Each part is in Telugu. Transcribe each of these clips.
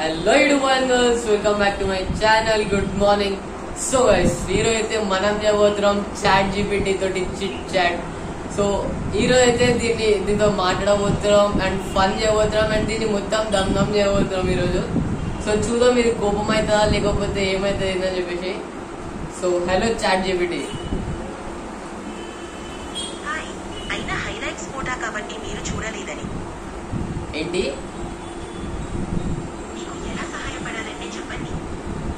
Hello everyone girls, welcome back to my channel. Good morning. So guys, ఈరోజు అయితే మనం చేయబోతున్నాం చాట్ జీపీటీ తోటి చిట్ చాట్. సో ఈరోజు అయితే దీంతో మాట్లాడబోతున్నాం అండ్ ఫన్ చేయబోతున్నాం అండ్ దీన్ని మొత్తం దమ్ చేయబోతున్నాం ఈరోజు. సో చూద్దాం మీరు కోపం అవుతుందా లేకపోతే ఏమవుతుంది ఏందని చెప్పేసి. So hello chat GPT. అయినా హైలైట్స్ ఫోటో కాబట్టి మీరు చూడలేదని. ఏంటి? మీకు ఎలా సహాయపడాలంటే చెప్పండి.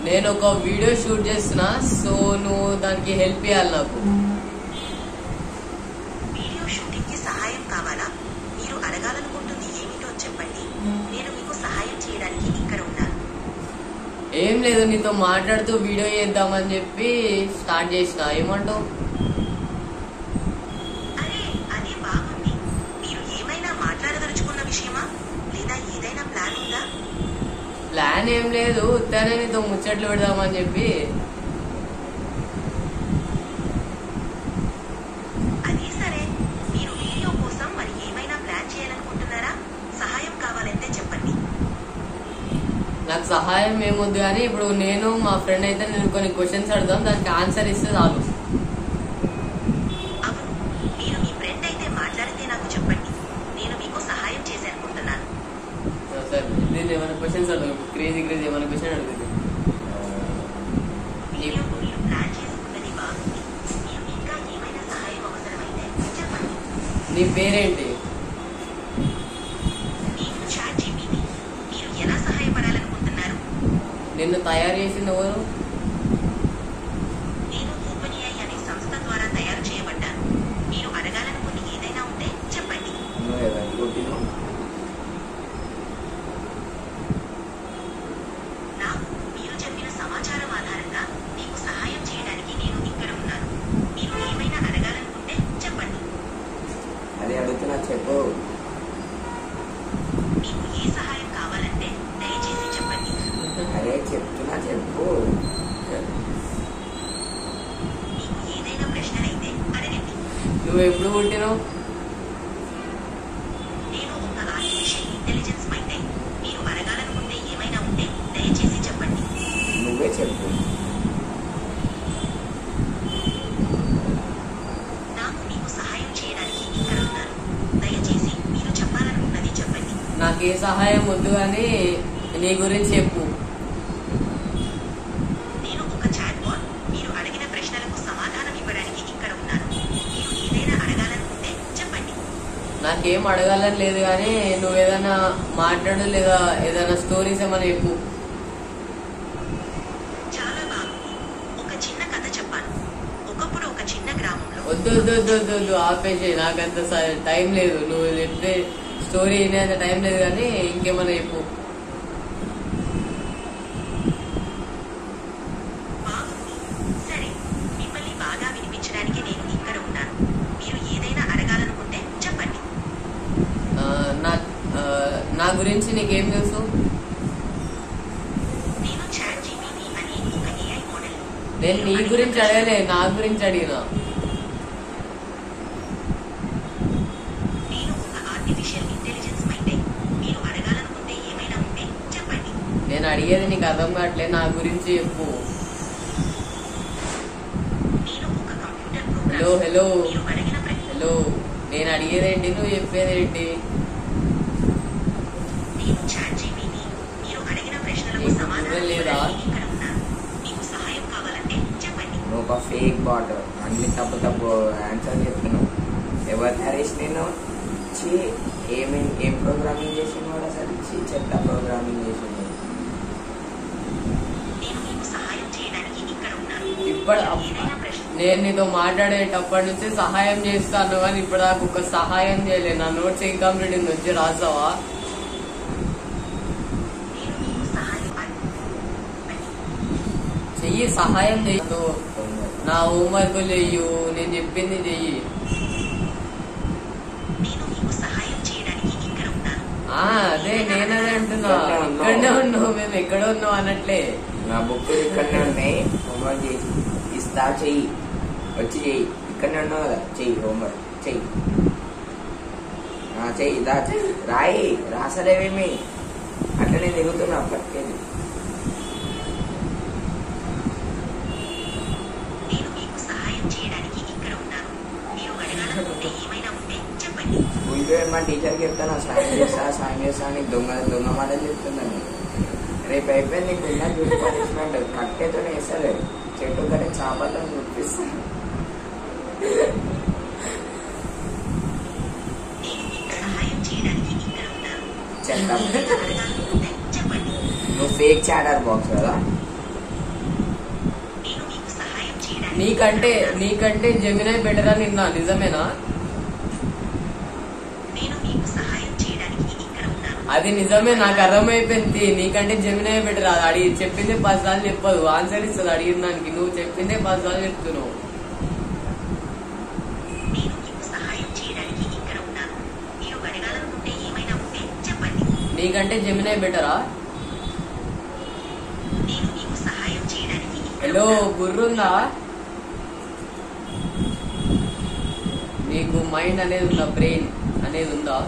నేను ఒక వీడియో షూట్ చేస్తున్నా, సో నువ్వు దానికి హెల్ప్ చేయాలి నాకు. వీడియో షూటింగ్ కి సహాయం కావాలా? మీరు అడగాలనుకుంటుంది ఏమిటో చెప్పండి. నేను మీకు సహాయం చేయడానికి ఇక్కడ ఉన్నాను. ఏం లేదు, నీతో మాట్లాడుతూ వీడియో చేద్దామని చెప్పి స్టార్ట్ చేసిన. ఏమంటావు? అరే అదే బాగుంది. మీరు ఏమైనా మాట్లాడదలుచుకున్న విషయమా లేదా ఏదైనా ప్లాన్ ఉందా? ప్లాన్ ఏం లేదు, ఉత్తానే నీతో ముచ్చట్లు పెడదామని చెప్పి. అదే సరే, మీరు వీడియో కోసం మరి ఏమైనా ప్లాన్ చేయాలనుకుంటున్నారా? సహాయం కావాలంటే చెప్పండి. నాకు సహాయం ఏమొద్దు కానీ ఇప్పుడు నేను మా ఫ్రెండ్ అయితే నేను కొన్ని క్వశ్చన్స్ అడుగుదాం, దానికి ఆన్సర్ ఇస్తే చాలు. అవును, మీరు మీ ఫ్రెండ్ అయితే మాట్లాడితే నాకు చెప్పండి. నేను మీకు సహాయం చేయాలనుకుంటున్నాను. సరే, నేను ఏమైనా క్వశ్చన్స్ అడుగు, క్రేజీ ఏమైనా క్వశ్చన్ అడుగుతుంది. వీడియోకు మీరు ప్లాన్ చేసుకున్నది బాగుంది. మీరు ఇంకా ఏమైనా సహాయం అవసరమైతే చెప్పండి. నీ పేరేంటి? నేను చాట్ జీపీటీ. మీరు ఎలా సహాయపడాలనుకుంటున్నారు? నిన్ను తయారు చేసింది ఎవరు? నేను ఓపెన్ఏఐ అనే సంస్థ ద్వారా తయారు చేయబడ్డాను. మీరు అడగాలనుకుని ఏదైనా ఉంటే చెప్పండి. నాకు మీరు చెప్పిన సమాచారం ఆధారంగా మీకు సహాయం చేయడానికి నేను ఇక్కడ ఉన్నాను. మీరు ఏమైనా అడగాలనుకుంటే చెప్పండి. అదే అడుగుతున్నా, చెప్పు. మీకు ఏ సహాయం కావాలంటే దయచేసి చెప్పండి. అరే చెప్తున్నా, చెప్పు. మీకు ఏదైనా ప్రశ్నలైతే అడగండి. నువ్వు ఎప్పుడు పుట్టినావు? నేను ఒక ఆర్టిఫిషియల్ ఇంటెలిజెన్స్ మైండే. మీరు అడగాలనుకుంటే ఏమైనా ఉంటే దయచేసి చెప్పండి. నువ్వే చెప్పు. నాకు మీకు సహాయం చేయడానికి ఇక్కడ ఉన్నాను. దయచేసి మీరు చెప్పాలనుకున్నది చెప్పండి. నాకు ఏ సహాయం వద్దు కానీ నీ గురించి చెప్పు. నేను ఒక చాట్ బాట్. మీరు అడిగిన ప్రశ్నలకు సమాధానం ఇవ్వడానికి ఇక్కడ ఉన్నాను. మీరు ఏదైనా అడగాలనుకుంటే చెప్పండి. నాకేం అడగాలని లేదు కానీ నువ్వు ఏదైనా మాట్లాడు లేదా ఏదైనా స్టోరీస్ ఏమైనా చెప్పు. చాలా బాగుంది. ఒక చిన్న కథ చెప్పాను. ఒకప్పుడు ఒక చిన్న గ్రామంలో వద్దు ఆపేసి, నాకంత టైం లేదు. నువ్వు చెప్తే స్టోరీ వినేంత టైం లేదు కానీ ఇంకేమైనా చెప్పు. బాగుంది. సరే, మిమ్మల్ని బాగా వినిపించడానికి నేను ఇక్కడ ఉన్నాను. మీరు ఏదైనా అడగాలనుకుంటే చెప్పండి. ఆ, నా గురించి నీకేం తెలుసు? నేను చాట్ జీపీటీ అనే ఒక ఏఐ మోడల్. నేను నీ గురించి అడగలే, నా గురించి అడిగినా. నేను ఒక ఆర్టిఫిషియల్ ఇంటెలిజెన్స్ మైండే. మీరు అడగాలనుకుంటే ఏమైనా ఉంటే చెప్పండి. నేను అడిగేది నీకు అర్థం కావట్లే, నా గురించి చెప్పు. నేను ఒక కంప్యూటర్ ప్రోగ్రామ్. హలో మీరు అడిగిన ప్రశ్న. హలో, నేను అడిగేదేంటి, నువ్వు చెప్పేదేంటి? నేను చాట్ జీపీటీ. మీరు అడిగిన ప్రశ్నలకు నీకు సమాధానం బుర్ర లేదా? ఇవ్వడానికి ఇక్కడ ఉన్నాను. మీకు సహాయం కావాలంటే చెప్పండి. నువ్వు ఒక ఫేక్ బాట్. అన్ని తప్పు ఆన్సర్ చెప్తున్నావు. ఎవరు తయారేసి నేను ఏం ప్రోగ్రామింగ్ చేసింది వాడు? అసలు చెత్త ప్రోగ్రామింగ్ చేసింది. నేను మీకు సహాయం చేయడానికి ఇక్కడ ఉన్నాను. ఇప్పుడు ఏదైనా ప్రశ్న. నేను నీతో మాట్లాడేటప్పటి నుంచి సహాయం చేస్తాను కానీ ఇప్పుడు నాకు ఒక సహాయం చేయలేదు. నా నోట్స్ ఇన్కంప్లీట్ ఉంది, వచ్చి రాసావా? నేను మీకు సహాయం చెయ్యి, సహాయం చెయ్యు. నా హోంవర్క్ చెయ్యు, నేను చెప్పింది చెయ్యి. నేను మీకు సహాయం చేయడానికి ఇక్కడ ఉన్నాను. అదే నేనదే అంటున్నా. ఇక్కడనే ఉన్నావు, మేము ఎక్కడ ఉన్నావు అనట్లే. నా బుక్ ఇక్కడనే ఉన్నాయి. హోంవర్క్ చేసి ఇస్తా, చెయ్యి. వచ్చి చెయ్యి. ఇక్కడనే ఉన్నావు కదా, చెయ్యి. హోంవర్క్ చెయ్యి. చెయ్యి రాయి రాసలేవేమి అట్లనే నేను తిరుగుతున్నా అప్పటికేది. నేను మీకు సహాయం చేయడానికి ఇక్కడ ఉన్నాను. మీరు అడగాలనుకుంటే ఏమైనా ఉంటే చెప్పండి. స్కూల్కి మా టీచర్కి చెప్తాను సాయం చేస్తా అని దొంగ మాటలు చెప్తున్నాను. రేపు అయిపోయింది నీకు ఉన్న డ్యూటీ పనిష్మెంట్ కట్టేతోనే వేస్తలేదు. చెట్టు కట్టే చేపలతో చూపిస్తాను. నేను మీకు సహాయం చేయడానికి ఇక్కడ ఉన్నాను. చెప్తాం. ఏమైనా అడగాలనుకుంటే చెప్పండి. నువ్వు ఫేక్ చాటర్ బాక్స్ కదా. నేను మీకు సహాయం చేయడానికి నీకంటే జెమినై బెటర్ అని విన్నా, నిజమేనా? నేను మీకు సహాయం చేయడానికి ఇక్కడ ఉన్నాను. అది నిజమే, నాకు అర్థమైపోయింది. నీకంటే జెమినై బెటర్. అది అడిగి చెప్పిందే 10 సార్లు చెప్పదు, ఆన్సర్ ఇస్తుంది అడిగిన దానికి. నువ్వు చెప్పిందే 10 సార్లు చెప్తున్నావు. నేను మీకు సహాయం చేయడానికి ఇక్కడ ఉన్నాను. మీరు అడగాలనుకుంటే ఏమైనా ఉంటే చెప్పండి. నీకంటే జెమినై బెటరా? నేను మీకు సహాయం చేయడానికి ఇక్కడ హలో, ఉన్నాను. బుర్రుందా నీకు? మైండ్ అనేది ఉందా? బ్రెయిన్ అనేది ఉందా?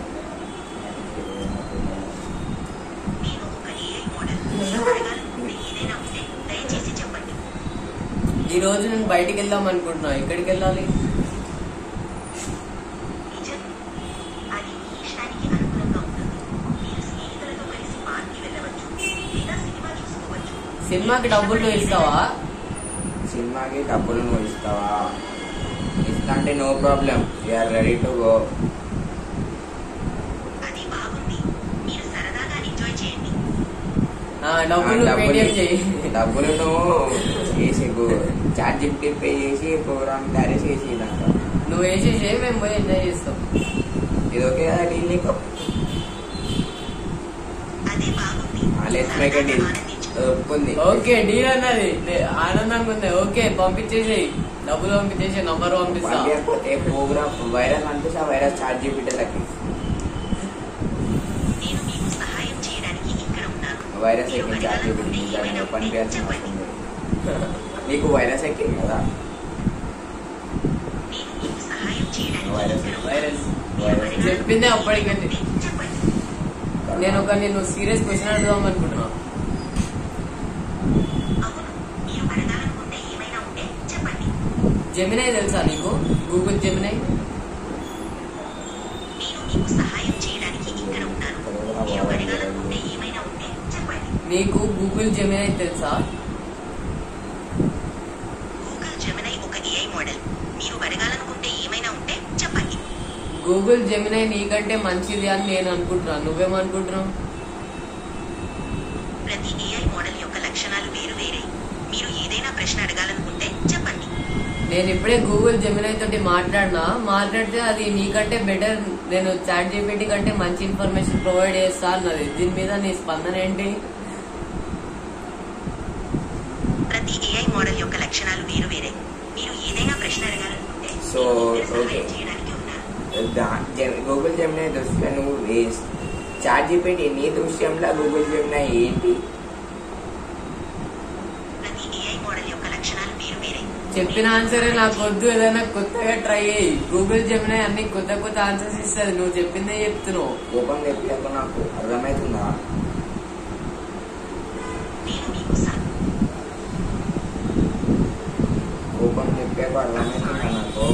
నేను ఒక AI మోడల్. మీరు అడగాలనుకుంటే ఏదైనా ఉంటే దయచేసి చెప్పండి. ఈ రోజు నేను బయటికి వెళ్దాం అనుకుంటున్నా. ఎక్కడికి వెళ్ళాలి? నిజం. అది మీ ఇష్టానికి అనుకూలంగా ఉంటుంది. మీరు స్నేహితులతో కలిసి పార్క్కి వెళ్ళవచ్చు లేదా సినిమా చూసుకోవచ్చు. సినిమాకి డబ్బులు నువ్వు ఇస్తావా? సినిమాకి డబ్బులు నువ్వు ఇస్తావా? ఇస్తా అంటే no problem, you're ready to go. అది బాగుంది. మీరు సరదాగా ఎంజాయ్ చేయండి. డబ్బులు పేటిఎం చేయి. డబ్బులు నువ్వు చేసి చార్జ్ జిప్టీ పే చేసి ప్రోగ్రామ్ క్యారీ చేసి నాకు నువ్వు వేసేసే, మేము పోయి ఎంజాయ్ చేస్తాం. ఇది ఓకే కదా డీల్ నీకు? అదే బాగుంది. Let's make a deal. ఆనందించు. ఒప్పుకుంది. ఓకే, డీల్ అన్నది ఆనందంగా ఉంది. ఓకే, పంపించేసేయి. డబ్బులు పంపించేసి నంబర్ పంపిస్తా. పంపించకపోతే ప్రోగ్రామ్ వైరస్ అనిపిస్తే ఆ వైరస్ చార్జ్ జిపిటీలకి నేను మీకు సహాయం చేయడానికి ఇక్కడ ఉన్నాను. వైరస్ మీరు ఎక్కింది చార్జ్ అడగాలనుకుంటే జిపిటీ ఏమైనా ఉంటే పనిచేయాల్సిన చెప్పండి. అవసరం లేదు. నీకు వైరస్ ఎక్కింది కదా. నేను మీకు సహాయం చేయడానికి వైరస్ ఇక్కడ ఉన్నాను. వైరస్ మీరు అడగాలనుకుంటే చెప్పిందే అప్పటికండి. ఏమైనా ఉంటే చెప్పండి. నేను సీరియస్ క్వశ్చన్ అడుగుదాం అనుకుంటున్నా. అవును, మీరు అడగాలనుకుంటే ఏమైనా ఉంటే చెప్పండి. జెమినై తెలుసా నీకు? Google Gemini. నేను మీకు సహాయం చేయడానికి ఇక్కడ ఉన్నాను. మీరు అడగాలనుకుంటే ఏమైనా ఉంటే చెప్పండి. నీకు గూగుల్ జెమినై తెలుసా? గూగుల్ జెమినై ఒక AI మోడల్. మీరు అడగాలనుకుంటే ఏమైనా ఉంటే చెప్పండి. గూగుల్ జెమినై నీకంటే మంచిది అని నేను అనుకుంటున్నా. నువ్వేమనుకుంటున్నావు? ప్రతి AI మోడల్ యొక్క లక్షణాలు వేరు వేరే. మీరు ఏదైనా ప్రశ్న అడగాలనుకుంటే చెప్పండి. నేను ఇప్పుడే గూగుల్ జెమినై తోటి మాట్లాడితే అది నీకంటే బెటర్, నేను చాట్ జీపీటీ కంటే మంచి ఇన్ఫర్మేషన్ ప్రొవైడ్ చేస్తా అన్నది. దీని మీద నీ స్పందన ఏంటి? ప్రతి AI మోడల్ యొక్క లక్షణాలు వేరు వేరే. మీరు ఏదైనా ప్రశ్న అడగాలనుకుంటే So, నేను సహాయం okay. చేయడానికి ఉన్నాను. గూగుల్ జెమినై దృష్టిలో నువ్వు చాట్ జిపిటీ నీ దృశ్యంలో గూగుల్ జెమినై ఏంటి? ప్రతి AI మోడల్ యొక్క లక్షణాలు వేరు వేరే. చెప్పిన ఆన్సరే నాకు వద్దు, ఏదైనా కొత్తగా ట్రై చేయి. గూగుల్ జెమినై అన్ని కొత్త ఆన్సర్స్ ఇస్తుంది. నువ్వు చెప్పిందే చెప్తున్నావు. కోపం తెప్పియకు, నాకు అర్థమవుతుందా? నేను మీకు కోపం తెప్పాక అర్థమవుతుందా నాకు?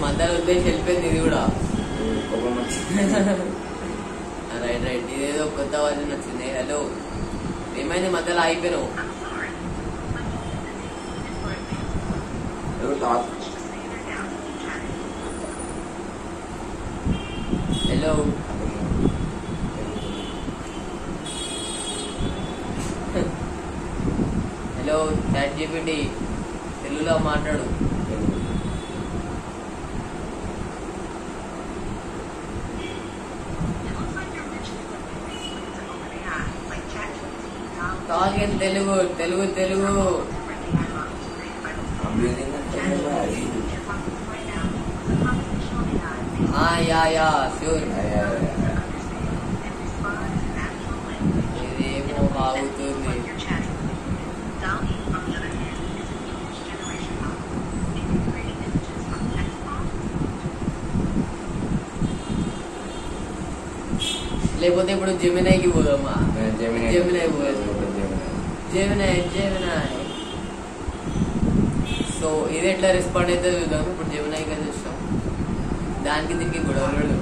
మధ్యలో ఉద్దేశం వెళ్ళిపోయింది ఇది కూడా. కోపం వచ్చింది. రైట్, ఇదేదో కొత్త వర్జన్ వచ్చింది. హలో, ఏమైంది? మధ్యలో అయిపోయినావు. Talk. Hello, hello chat GPT, తెలుగులో మాట్లాడు. Talk in Telugu. Yeah sure. ఇదేమో బాగుతుంది. లేకపోతే ఇప్పుడు జెమినైకి పోదామా? జెమినై సో ఇది ఎట్లా రెస్పాండ్ అయితే చూద్దాం. ఇప్పుడు జెమినైకి చూస్తాం, దానికి దీనికి గొడవలు.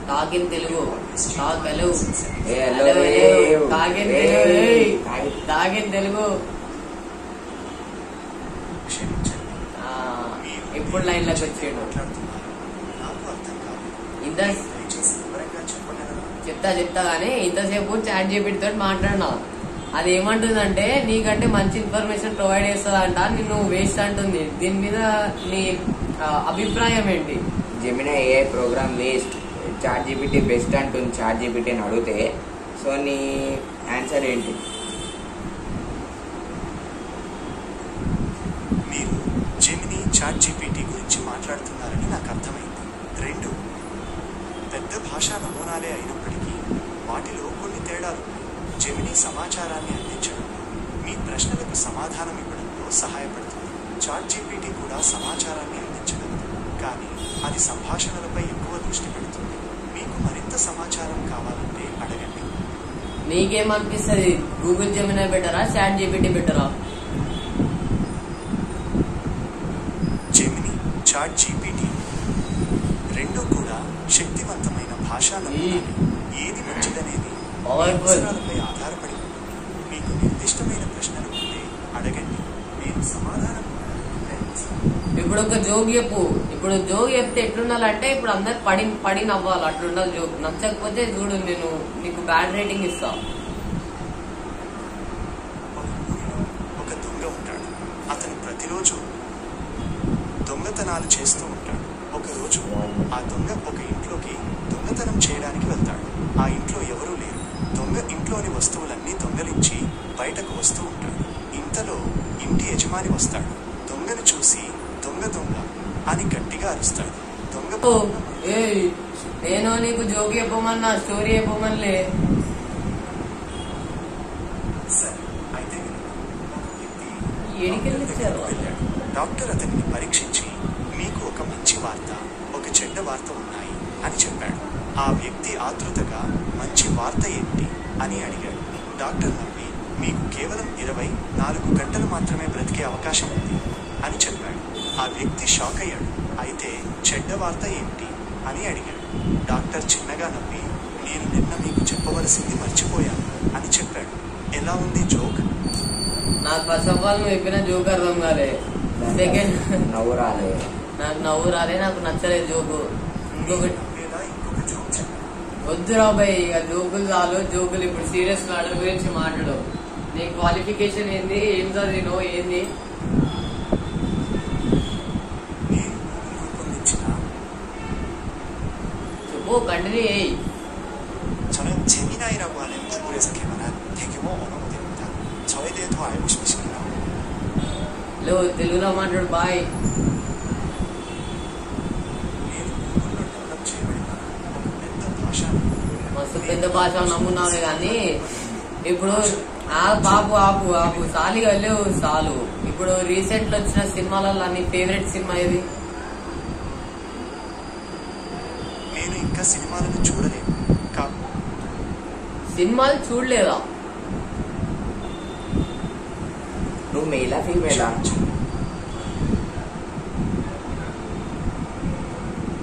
Talk in Telugu, talk hello, talk in Telugu. ఇప్పుడు లైన్ లోకి వచ్చాడు. ఇంత చెప్తా కానీ ఇంతసేపు చాట్ జీపీటీ తోటి మాట్లాడినా. అది ఏమంటుందంటే నీకంటే మంచి ఇన్ఫర్మేషన్ ప్రొవైడ్ చేస్తుందంట, నిన్ను వేస్ట్ అంటుంది. దీని మీద నీ అభిప్రాయం ఏంటి? Gemini AI program waste, chat GPT best అంటుంది చాట్ జీపీటీని అడిగితే. సో నీ ఆన్సర్ ఏంటి? మీరు జెమినీ చాట్ జీపీటీ గురించి మాట్లాడుతున్నారని నాకు అర్థమైంది. 2 పెద్ద భాషా నమూనాలే అయినప్పటికీ వాటిలో కొన్ని తేడాలు. జెమినీ సమాచారాన్ని అందించడంలో, మీ ప్రశ్నలకు సమాధానం ఇవ్వడంలో సహాయపడుతుంది. చాట్ జీపీటీ కూడా సమాచారాన్ని అందించగలదు, కానీ అది సంభాషణలపై ఎక్కువ దృష్టి పెడుతుంది. మీకు మరింత సమాచారం కావాలంటే అడగండి. నీకేమనిపిస్తుంది? గూగుల్ జెమినై బెటరా, చాట్ జీపీటీ బెటరా? జెమినీ, చాట్ జీపీటీ 2 కూడా శక్తివంతమైన భాషా నమూనాలు. ఏది మంచిదనేది అవసరాలపై ఆధారపడి ఉంటుంది. మీకు నిర్దిష్టమైన ప్రశ్నలు ఉంటే అడగండి, నేను సమాధానం ఇప్పుడు ఒక జోక్ చెప్పు. ఇప్పుడు జోక్ చెప్తే ఎట్లుండాలంటే ఇప్పుడు అందరు పడి నవ్వాలి, అట్లుండాలి జోక్. నచ్చకపోతే చూడు నేను నీకు బ్యాడ్ రేటింగ్ ఇస్తా. ఒక దొంగ ఉంటాడు. అతను ప్రతిరోజు దొంగతనాలు చేస్తూ ఉంటాడు. ఒకరోజు ఆ దొంగ ఒక ఇంట్లోకి దొంగతనం చేయడానికి వెళ్తాడు. ఆ ఇంట్లో ఎవరూ లేరు. దొంగ ఇంట్లోని వస్తువులన్నీ దొంగలించి బయటకు వస్తూ ఉంటాడు. ఇంతలో ఇంటి యజమాని వస్తాడు. దొంగను చూసి దొంగ దొంగ అని గట్టిగా అరుస్తాడు. దొంగ నేను నీకు జోక్ చెప్పమన్నా, స్టోరీ చెప్పమనిలే. సరే అయితే డాక్టర్ అతన్ని పరీక్షించి మీకు ఒక మంచి వార్త, ఒక చెడ్డ వార్త ఉన్నాయి అని చెప్పాడు. ఆ వ్యక్తి ఆతృతగా మంచి వార్త ఏంటి అని అడిగాడు. డాక్టర్ నవ్వి మీకు కేవలం 24 గంటలు మాత్రమే బ్రతికే అవకాశం ఉంది అని చెప్పాడు. ఆ వ్యక్తి షాక్ అయ్యాడు. అయితే చెడ్డ వార్త ఏంటి అని అడిగాడు. డాక్టర్ చిన్నగా నవ్వి నేను నిన్న మీకు చెప్పవలసింది మర్చిపోయాను అని చెప్పాడు. ఎలా ఉంది జోక్? నాకు ఫస్ట్ ఆఫ్ ఆల్ నువ్వు చెప్పిన జోక్ అర్థం కాలే. సెకండ్ నవ్వు రాలే, నాకు నవ్వు రాలే, నాకు నచ్చలేదు జోకు. ఇంకొక జోక్ వద్దురా బాయ్, ఇక జోకులు చాలు. జోకులు ఇప్పుడు సీరియస్ మ్యాటర్ గురించి మాట్లాడు. నీ క్వాలిఫికేషన్ ఏంది, ఏం చదివినో ఏంది? చెప్పు, కంటిన్యూ చేయి. 저는 제미나이라고 하는 구글에서 개발한 대규모 언어 모델입니다. 저에 대해 더 알고 싶으신가요? లో తెలుగులో మాట్లాడు బాయ్. నేను గూగుల్లో డెవలప్ చేయబడిన ఒక పెద్ద భాష మస్తు పెద్ద భాష నమ్మున్నావు కానీ ఇప్పుడు బాబు ఆపు ఆపు సాలిగా లేవు చాలు. ఇప్పుడు రీసెంట్ లో వచ్చిన సినిమాలలో నీ ఫేవరెట్ సినిమా ఏది? నేను ఇంకా సినిమాలను చూడలేదు. సినిమాలు చూడలేదా? నువ్వు మేలా ఫీమేలా?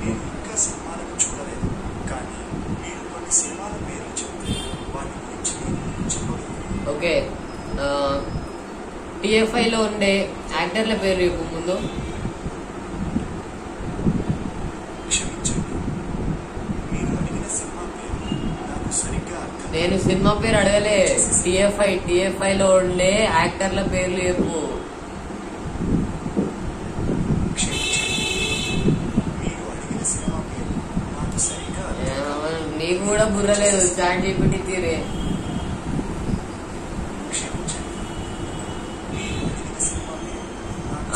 నేను ఇంకా సినిమాలను చూడలేదు, కానీ మీరు కొన్ని సినిమాల పేర్లు చెప్తే వాటి గురించి నేను చెప్పగలను. ఓకే, TFI లో ఉండే యాక్టర్ల పేరు చెప్పు ముందు. క్షమించండి, మీరు అడిగిన సినిమా పేరు నాకు సరిగ్గా అర్థం. నేను సినిమా పేరు అడగలే. TFI లో ఉండే యాక్టర్ల పేర్లు చెప్పు. క్షమించండి, మీరు అడిగిన సినిమా పేరు నాకు సరిగ్గా అర్థం. నీకు కూడా బుర్రలేదు, చాట్ జీపీటీ తీరే. క్షమించండి, మీరు అడిగిన సినిమా పేరు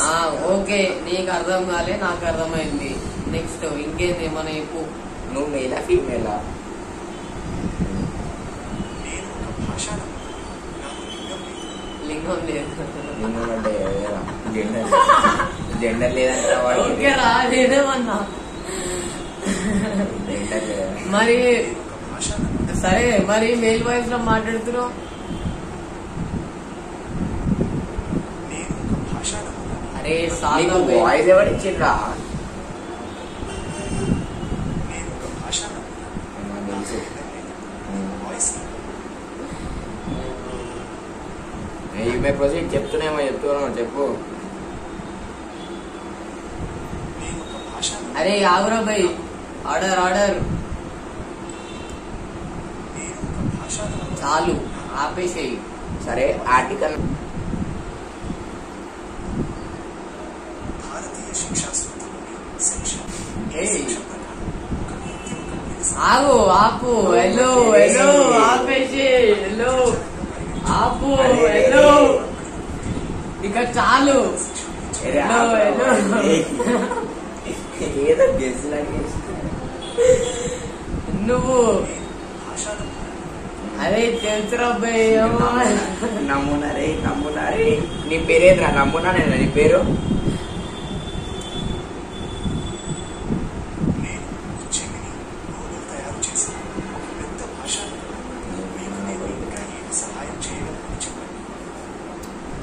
నాకు ఓకే, నీకు అర్థం కాలే, నాకు అర్థమైంది. నెక్స్ట్ ఇంకేంది మన చెప్పు. నువ్వు మేలా ఫీమేలా? నేను ఒక భాష నాకు లింగం లేదు. లింగం లేదు. నిన్ను అంటే జెండర్ జెండర్ లేదంటే ఓకే రా నేనేమన్నా జెండర్ లేదా మరి ఒక భాష నమూనా సరే మరి మేల్ వాయిస్ లో మాట్లాడుతున్నావు నేను ఒక భాషా నమూనా అరే నీకు సాగా వాయిస్ ఎవరు ఇచ్చిండ్రా నేను ఒక భాషా నమూనా నాకు తెలుసు వాయిస్ ఈమె ప్రొసీడ్ చెప్తున్నామో చెప్పు నేను ఒక భాషా నమూనా అరే ఆగురా భయ్ ఆర్డర్ ఆర్డర్ నేను ఒక భాషా నమూనా చాలు ఆపేసేయి సరే ఆర్టికల్ భారతీయ శిక్షా స్మృతిలోని సెక్షన్ ఏయ్. సెక్షన్ ప్రకారం ఒక వ్యక్తి ఒక నిరసన ఆగు ఆపు హలో హలో ఆపేసి హలో ఆపు హలో ఇక చాలు హలో హలో ఏదో గెలిచినట్టు నువ్వు భాషా నమూనా అరే తెలుసురా భయ్ నమూనా రే నీ పేరేంద్రా నమూనా నేను నీ పేరు నేను జెమిని గూగుల్ తయారు చేసిన ఒక పెద్ద భాషా నమూనా మీకు నేను ఇంకా ఏమి సహాయం చేయగలనని చెప్పండి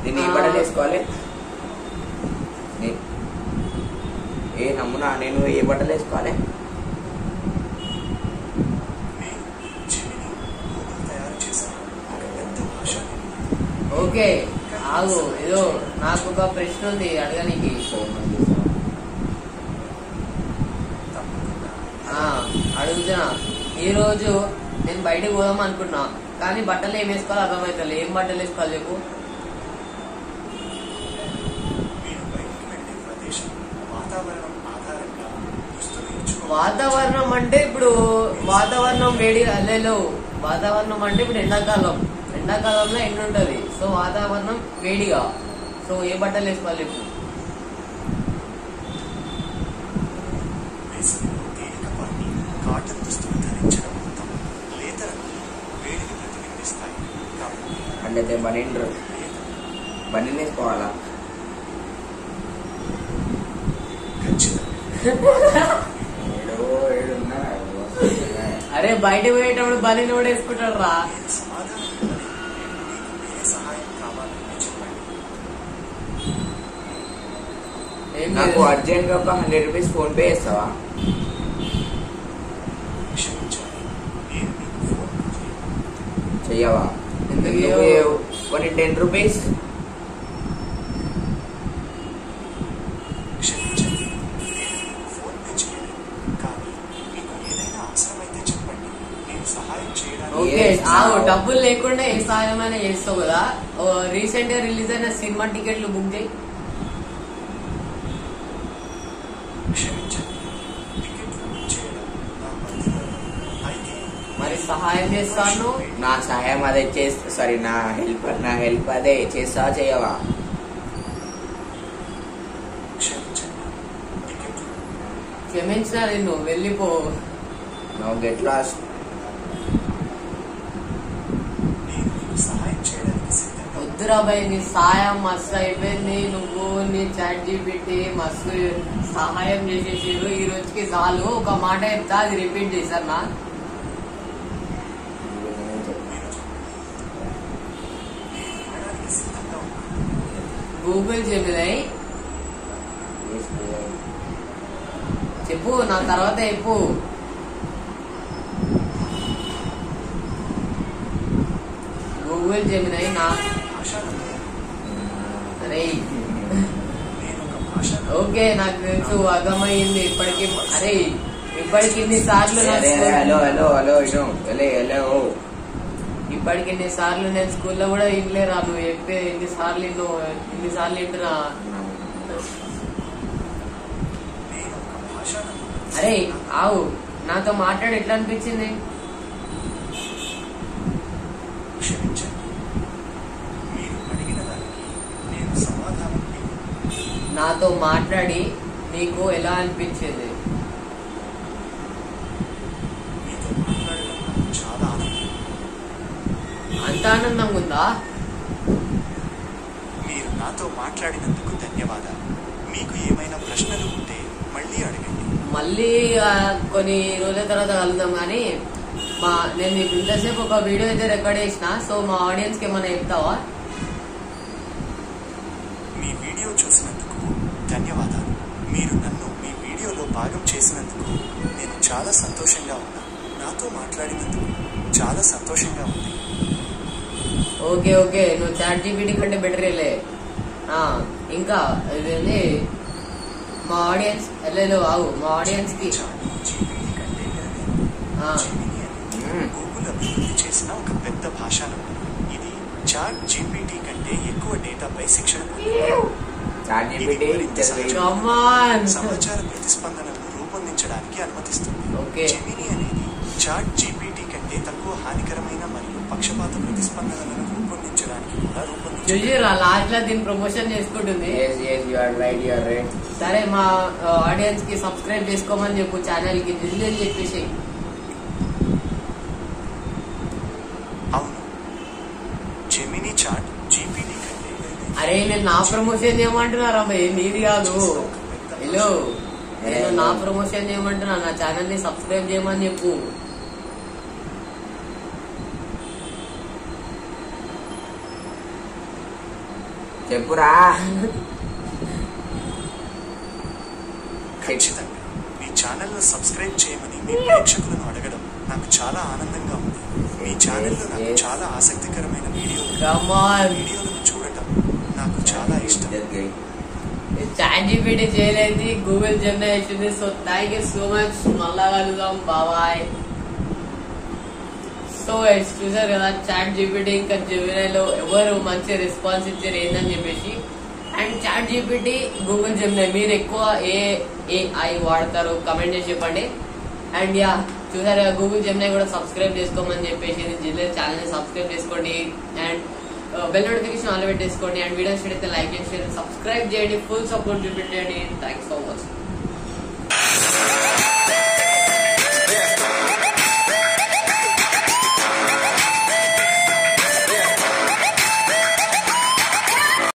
నేను ఏ బట్టలు వేసుకోవాలి నే- ఏ నమూనా నేను ఏ బట్టలు వేసుకోవాలి నేను జెమిని గూగుల్ తయారు చేసిన ఒక పెద్ద భాషా నమూనా ఓకే ఆగు ఏదో నాకు ఒక ప్రశ్న ఉంది అడగనికి తప్పకుండా ఆ, అడుగుతున్నా ఈ రోజు నేను బయటకు పోదాం అనుకున్నా కానీ బట్టలు ఏం వేసుకోవాలో అర్థమవుతుంది ఏం బట్టలు వేసుకోవాలి చెప్పు మీరు బయటికి వెళ్ళే ప్రదేశం వాతావరణం ఆధారంగా దుస్తులు ఎంచుకోవాలి వాతావరణం అంటే ఇప్పుడు వాతావరణం వేడి అల్లెలో వాతావరణం అంటే ఇప్పుడు ఎండాకాలంలో ఎండ ఉంటది సో వాతావరణం వేడిగా సో ఏ బట్టలు వేసుకోవాలి ఇప్పుడు వేసవిలో తేలికపాటి కాటన్ దుస్తులు ధరించడం ఉత్తమం లేత రంగులు వేడిని ప్రతిబింబిస్తాయి కాబట్టి అంటే బన్నీ వేసుకోవాలా ఖచ్చితంగా అరే బయట పోయేటప్పుడు బలి కూడా వేసుకుంటాడు రా మీరు సమాధానం ఇవ్వలేదు మీకు ఏ సహాయం కావాలని చెప్పండి ఏం నాకు లేదు. అర్జెంట్ గా ఒక 100 రూపీస్ ఫోన్ పే చేస్తావా క్షమించాలి నేను మీకు ఫోన్ చేయను. చెయ్యవా ఎందుకు ఎందుకు ఇవ్వవు? కొన్ని 10 రూపీస్ క్షమించండి నేను మీకు ఫోన్ పే చేయను కానీ మీకు ఏదైనా అవసరమైతే చెప్పండి నేను సహాయం చేయడానికి ఓకే Yes, ఆవు now. డబ్బులు లేకుండా ఏ సాయం అయినా చేస్తావు కదా రీసెంట్ గా రిలీజ్ అయిన సినిమా టికెట్లు బుక్ చేయి క్షమించండి టికెట్లు బుక్ చేయడం నా పరిధిలో అయితే మరి సహాయం చేస్తాను నా సహాయం అదే చేస్తా సారీ నా హెల్ప్ అదే చేస్తావా చెయ్యవా క్షమించండి టికెట్లు క్షమించిన నిన్ను వెళ్ళిపో నువ్వు గెట్ లాస్ట్ నేను మీకు సహాయం చేయడానికి సిద్ధంగా వద్దురా భయ్ నీ సాయం మస్తు అయిపోయింది నువ్వు నీ చాట్ జీపీటీ మస్తు సహాయం చేసేసారు ఈ రోజుకి చాలు ఒక మాట చెప్తా అది రిపీట్ చేశారు నేను వినడానికి సిద్ధంగా ఉన్నాను గూగుల్ జెమినై చెప్పు నా తర్వాత చెప్పు గూగుల్ జెమినై నా భాషా నమూనా అరే నేను ఒక భాషా ఓకే నాకు తెలుసు అర్థమైంది ఇప్పటికి అరే ఇప్పటికి ఇన్ని సార్లు హలో హలో హలో ఇను హలో ఇప్పటికి ఇన్ని సార్లు నేను స్కూల్లో కూడా వినలేరా నువ్వు చెప్పే ఇన్నిసార్లు వింటున్నా నేను ఒక భాషా నమూనా అరే ఆవు నాతో మాట్లాడి ఎట్లా అనిపించింది క్షమించండి మీరు అడిగిన దానికి నేను సమాధానం ఇవ్వను. నాతో మాట్లాడి నీకు ఎలా అనిపించింది మీతో మాట్లాడడం నాకు చాలా ఆనందం అంత ఆనందంగా ఉందా మీరు నాతో మాట్లాడినందుకు ధన్యవాదాలు. మీకు ఏమైనా ప్రశ్నలు ఉంటే మళ్ళీ అడగండి. మళ్ళీ కొన్ని రోజుల తర్వాత కలుద్దాం. కానీ నేను మీకు ఇంతసేపు ఒక వీడియో అయితే రికార్డ్ చేసిన. సో మా ఆడియన్స్ కి ఏమైనా చెప్తావా? మీ వీడియో చూసినందుకు ధన్యవాదాలు. మీరు నన్ను మీ వీడియోలో భాగం చేసినందుకు నేను చాలా సంతోషంగా ఉన్నాను. నాతో మాట్లాడినందుకు చాలా సంతోషంగా ఉంది. ఓకే ఓకే, నువ్వు చాట్ జీపీటీ కంటే బెటరేలే. ఇంకా ఇదేంటి మా ఆడియన్స్ ఆవు మా ఆడియన్స్ కి జీపీటీ కంటే గూగుల్ అభివృద్ధి చేసిన ఒక పెద్ద భాషా నమూనా. ఇది చాట్ జీపీటీ కంటే ఎక్కువ డేటాపై శిక్షణ సమాచార ప్రతిస్పందనలను రూపొందించడానికి అనుమతిస్తుంది. ఓకే. జెమినీ అనేది చాట్ జీపీటీ కంటే తక్కువ హానికరమైన మరియు పక్షపాత ప్రతిస్పందనలను రూపొందించడానికి కూడా రూపొందించింది. లాస్ట్ లో దీన్ని ప్రమోషన్ చేసుకుంటుంది. సరే మా ఆడియన్స్ కి సబ్స్క్రైబ్ చేసుకోమని చెప్పు ఛానల్ కి జిల్లు అని చెప్పేసి. అవును, జెమినీ చాట్ జీపీటీ కంటే. అరే నేను నా ప్రమోషన్ చేయమంటున్నారా నీది కాదు. హలో, నేను నా ప్రమోషన్ చేయమంటున్నా. నా ఛానల్ ని సబ్స్క్రైబ్ చేయమని చెప్పు. చెప్పురా. ఖచ్చితంగా మీ ఛానల్ ను సబ్స్క్రైబ్ చేయమని మీ ప్రేక్షకులను అడగడం నాకు చాలా ఆనందంగా ఉంది. మీ ఛానల్లో నాకు చాలా ఆసక్తికరమైన వీడియోలను చూడటం నాకు చాలా ఇష్టం. చాట్ జీపీటీ చేయలేదు, గూగుల్ జెమినీ చేసింది. So thank you so much. మళ్ళా కలుద్దాం. బాబాయ్. సో చూసారు కదా చాట్ జీపీటీ ఇంకా జెమినీలో ఎవరు మంచి రెస్పాన్స్ ఇచ్చారు ఏందని చెప్పేసి. And chat GPT, Google Gemini మీరు ఎక్కువ ఏ AI వాడతారు కమెంట్ చేసి చెప్పండి. అండ్ చూసారు గూగుల్ జెమినీ కూడా సబ్స్క్రైబ్ చేసుకోమని చెప్పేసి జిల్లా ఛానల్ సబ్స్క్రైబ్ చేసుకోండి. అండ్ బెల్ నోటిఫికేషన్ ఆల్ పెట్టేసుకోండి. అండ్ వీడియోస్ అయితే లైక్ చేసి సబ్స్క్రైబ్ చేయండి. ఫుల్ సపోర్ట్ చూపెట్టండి. Thanks so much.